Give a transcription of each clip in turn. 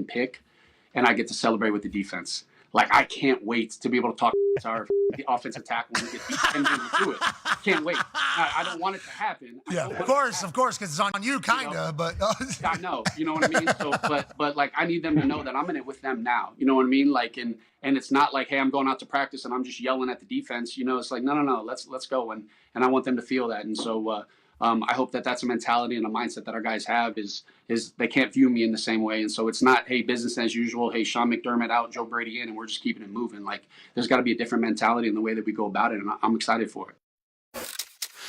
pick, and I get to celebrate with the defense. Like, I can't wait to be able to talk to our offensive tackle when we get beat 10 games to it. Can't wait. I don't want it to happen. Yeah, of course, because it's on you, kind of, but. I know, you know what I mean? So, but like, I need them to know that I'm in it with them now. You know what I mean? Like, and it's not like, hey, I'm going out to practice and I'm just yelling at the defense. You know, it's like, no, let's go. And I want them to feel that. And so, I hope that that's a mentality and a mindset that our guys have is they can't view me in the same way. And so it's not, hey, business as usual. Hey, Sean McDermott out, Joe Brady in, and we're just keeping it moving. Like, there's got to be a different mentality in the way that we go about it. And I'm excited for it.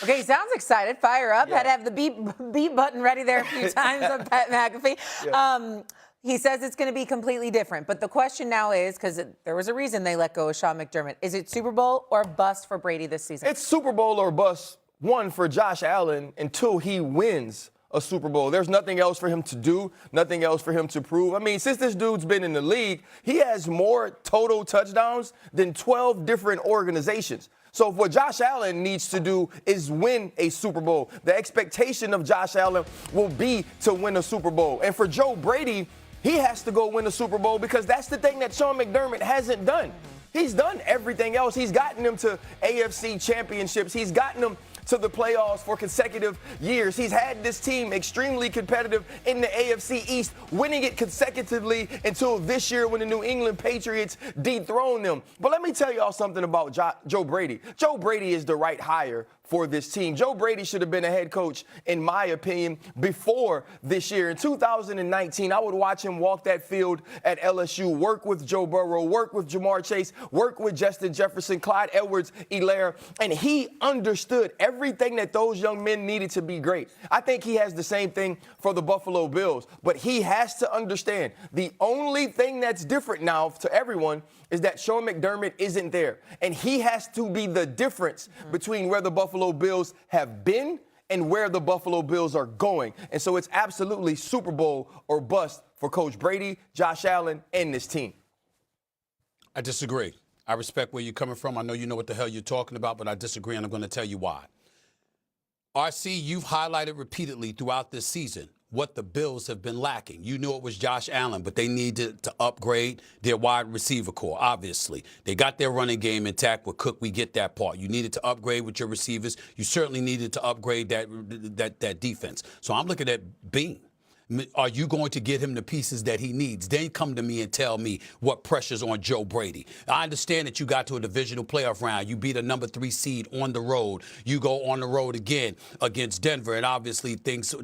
Okay, sounds excited. Fire up. Had to have the beep button ready there a few times on Pat McAfee. Yeah. He says it's going to be completely different. But the question now is, because there was a reason they let go of Sean McDermott, is it Super Bowl or bust for Brady this season? It's Super Bowl or bust. One, for Josh Allen, and two, he wins a Super Bowl. There's nothing else for him to do, nothing else for him to prove. I mean, since this dude's been in the league, he has more total touchdowns than 12 different organizations. So what Josh Allen needs to do is win a Super Bowl. The expectation of Josh Allen will be to win a Super Bowl. And for Joe Brady, he has to go win a Super Bowl because that's the thing that Sean McDermott hasn't done. He's done everything else. He's gotten them to AFC championships. He's gotten them to the playoffs for consecutive years. He's had this team extremely competitive in the AFC East, winning it consecutively until this year when the New England Patriots dethroned them. But let me tell y'all something about Joe Brady. Joe Brady is the right hire for this team. Joe Brady should have been a head coach, in my opinion, before this year. In 2019, I would watch him walk that field at LSU, work with Joe Burrow, work with Jamar Chase, work with Justin Jefferson, Clyde Edwards-Helaire, and he understood everything that those young men needed to be great. I think he has the same thing for the Buffalo Bills, but he has to understand the only thing that's different now to everyone is that Sean McDermott isn't there. And he has to be the difference between where the Buffalo Bills have been and where the Buffalo Bills are going. And so it's absolutely Super Bowl or bust for Coach Brady, Josh Allen, and this team. I disagree. I respect where you're coming from. I know you know what the hell you're talking about, but I disagree, and I'm going to tell you why. RC, you've highlighted repeatedly throughout this season what the Bills have been lacking. You knew it was Josh Allen, but they needed to upgrade their wide receiver core, obviously. They got their running game intact with Cook. We get that part. You needed to upgrade with your receivers. You certainly needed to upgrade that defense. So I'm looking at Bean. Are you going to get him the pieces that he needs? Then come to me and tell me what pressure's on Joe Brady. I understand that you got to a divisional playoff round. You beat a number 3 seed on the road. You go on the road again against Denver, and obviously things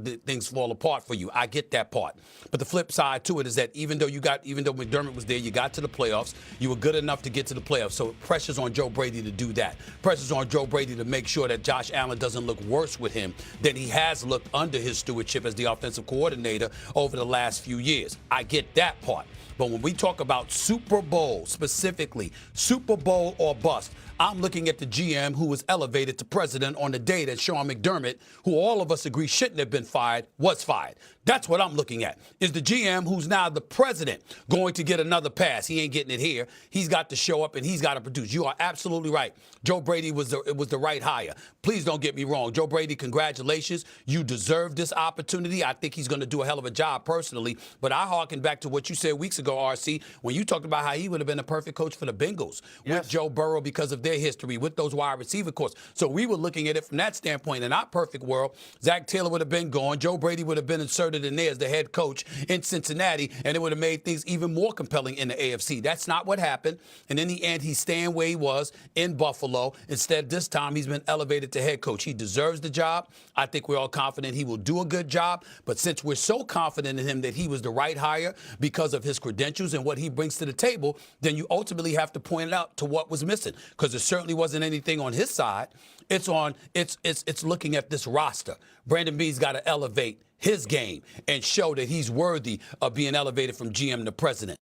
fall apart for you. I get that part. But the flip side to it is that even though McDermott was there, you got to the playoffs. You were good enough to get to the playoffs. So pressure's on Joe Brady to do that. Pressure's on Joe Brady to make sure that Josh Allen doesn't look worse with him than he has looked under his stewardship as the offensive coordinator over the last few years. I get that part. But when we talk about Super Bowl, specifically, Super Bowl or bust, I'm looking at the GM who was elevated to president on the day that Sean McDermott, who all of us agree shouldn't have been fired, was fired. That's what I'm looking at. Is the GM who's now the president going to get another pass? He ain't getting it here. He's got to show up and he's got to produce. You are absolutely right. Joe Brady was the right hire. Please don't get me wrong. Joe Brady, congratulations. You deserve this opportunity. I think he's going to do a hell of a job personally. But I harken back to what you said weeks ago, RC, when you talked about how he would have been a perfect coach for the Bengals with Joe Burrow because of their history with those wide receiver cores. So we were looking at it from that standpoint. In our perfect world, Zach Taylor would have been gone. Joe Brady would have been inserted in there as the head coach in Cincinnati, and it would have made things even more compelling in the AFC. That's not what happened. And in the end, he's staying where he was in Buffalo. Instead, this time, he's been elevated to head coach. He deserves the job. I think we're all confident he will do a good job. But since we're so confident in him that he was the right hire because of his credentials and what he brings to the table, then you ultimately have to point out to what was missing, because there certainly wasn't anything on his side. It's looking at this roster. Brandon Beane's got to elevate his game and show that he's worthy of being elevated from GM to president.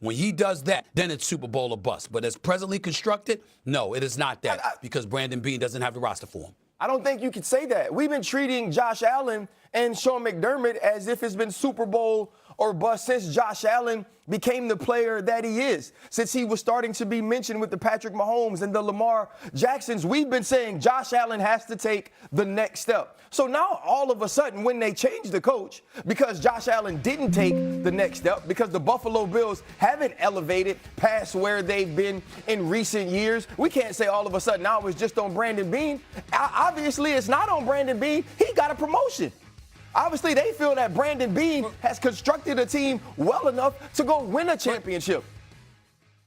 When he does that, then it's Super Bowl or bust. But as presently constructed, no, it is not that, because Brandon Beane doesn't have the roster for him. I don't think you could say that. We've been treating Josh Allen and Sean McDermott as if it's been Super Bowl or bust since Josh Allen became the player that he is. Since he was starting to be mentioned with the Patrick Mahomes and the Lamar Jacksons, we've been saying Josh Allen has to take the next step. So now all of a sudden when they change the coach, because Josh Allen didn't take the next step, because the Buffalo Bills haven't elevated past where they've been in recent years, we can't say all of a sudden now it's just on Brandon Beane. Obviously it's not on Brandon Beane. He got a promotion. Obviously, they feel that Brandon Beane has constructed a team well enough to go win a championship.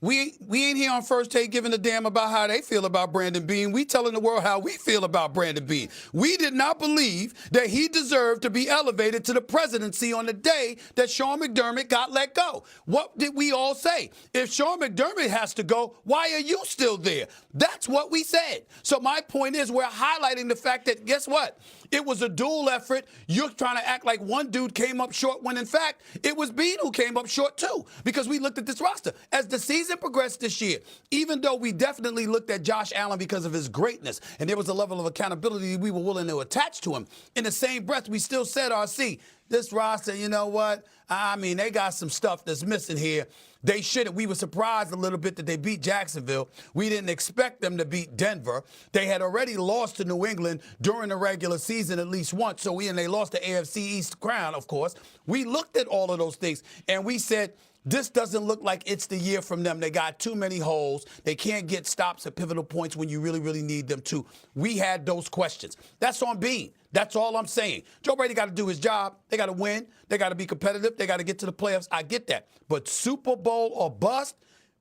We ain't here on First Take giving a damn about how they feel about Brandon Beane. We telling the world how we feel about Brandon Beane. We did not believe that he deserved to be elevated to the presidency on the day that Sean McDermott got let go. What did we all say? If Sean McDermott has to go, why are you still there? That's what we said. So my point is we're highlighting the fact that, guess what? It was a dual effort. You're trying to act like one dude came up short when, in fact, it was Beane who came up short, too, because we looked at this roster. As the season progressed this year, even though we definitely looked at Josh Allen because of his greatness, and there was a level of accountability we were willing to attach to him, in the same breath, we still said, RC, this roster, you know what? I mean, they got some stuff that's missing here. They shouldn't. We were surprised a little bit that they beat Jacksonville. We didn't expect them to beat Denver. They had already lost to New England during the regular season at least once. And they lost the AFC East crown, of course. We looked at all of those things, and we said, this doesn't look like it's the year from them. They got too many holes. They can't get stops at pivotal points when you really, really need them to. We had those questions. That's on Beane. That's all I'm saying. Joe Brady got to do his job. They got to win. They got to be competitive. They got to get to the playoffs. I get that. But Super Bowl or bust,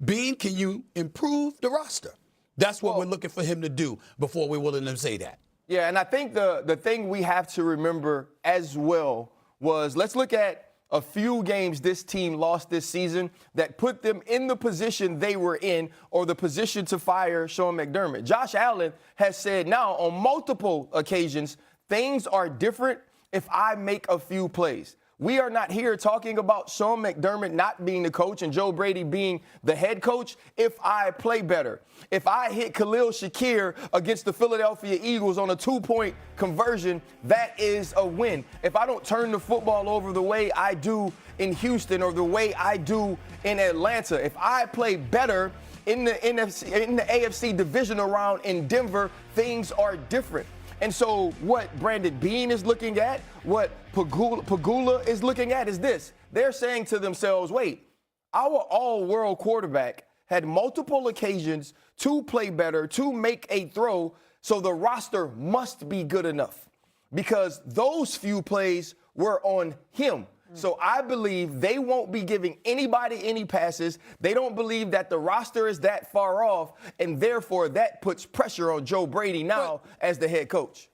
Beane, can you improve the roster? That's what we're looking for him to do before we're willing to say that. Yeah, and I think the thing we have to remember as well was, let's look at a few games this team lost this season that put them in the position they were in, or the position to fire Sean McDermott. Josh Allen has said now on multiple occasions, things are different if I make a few plays. We are not here talking about Sean McDermott not being the coach and Joe Brady being the head coach if I play better. If I hit Khalil Shakir against the Philadelphia Eagles on a 2-point conversion, that is a win. If I don't turn the football over the way I do in Houston or the way I do in Atlanta, if I play better in the AFC divisional round in Denver, things are different. And so what Brandon Beane is looking at, what Pagula is looking at is this. They're saying to themselves, wait, our all-world quarterback had multiple occasions to play better, to make a throw, so the roster must be good enough because those few plays were on him. So I believe they won't be giving anybody any passes. They don't believe that the roster is that far off, and therefore that puts pressure on Joe Brady now as the head coach.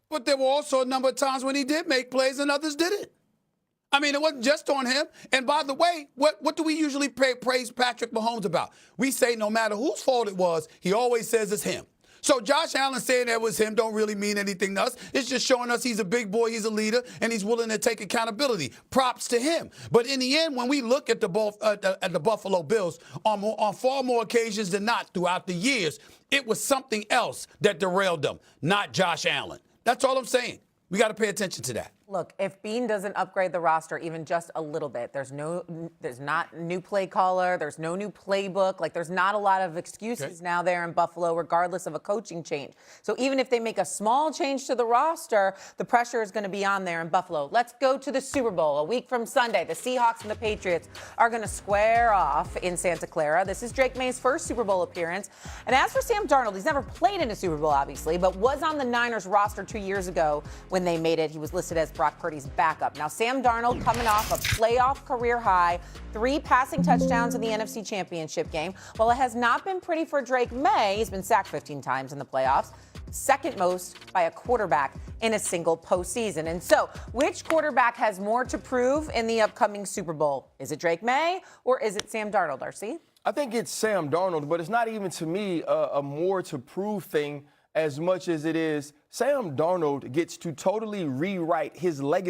But there were also a number of times when he did make plays and others didn't. I mean, it wasn't just on him. And by the way, what do we usually praise Patrick Mahomes about? We say no matter whose fault it was, he always says it's him. So Josh Allen saying that was him don't really mean anything to us. It's just showing us he's a big boy, he's a leader, and he's willing to take accountability. Props to him. But in the end, when we look at the Buffalo Bills, on far more occasions than not throughout the years, it was something else that derailed them, not Josh Allen. That's all I'm saying. We got to pay attention to that. Look, if Beane doesn't upgrade the roster even just a little bit, there's not new play caller, there's no new playbook, like there's not a lot of excuses now there in Buffalo, regardless of a coaching change. So even if they make a small change to the roster, the pressure is going to be on there in Buffalo. Let's go to the Super Bowl. A week from Sunday, the Seahawks and the Patriots are going to square off in Santa Clara. This is Drake May's first Super Bowl appearance. And as for Sam Darnold, he's never played in a Super Bowl, obviously, but was on the Niners roster 2 years ago when they made it. He was listed as Brock Purdy's backup. Now, Sam Darnold coming off a playoff career high, 3 passing touchdowns in the NFC Championship game. While it has not been pretty for Drake May, he's been sacked 15 times in the playoffs, second most by a quarterback in a single postseason. And so, which quarterback has more to prove in the upcoming Super Bowl? Is it Drake May or is it Sam Darnold, RC? I think it's Sam Darnold, but it's not even, to me, a more to prove thing as much as it is Sam Darnold gets to totally rewrite his legacy.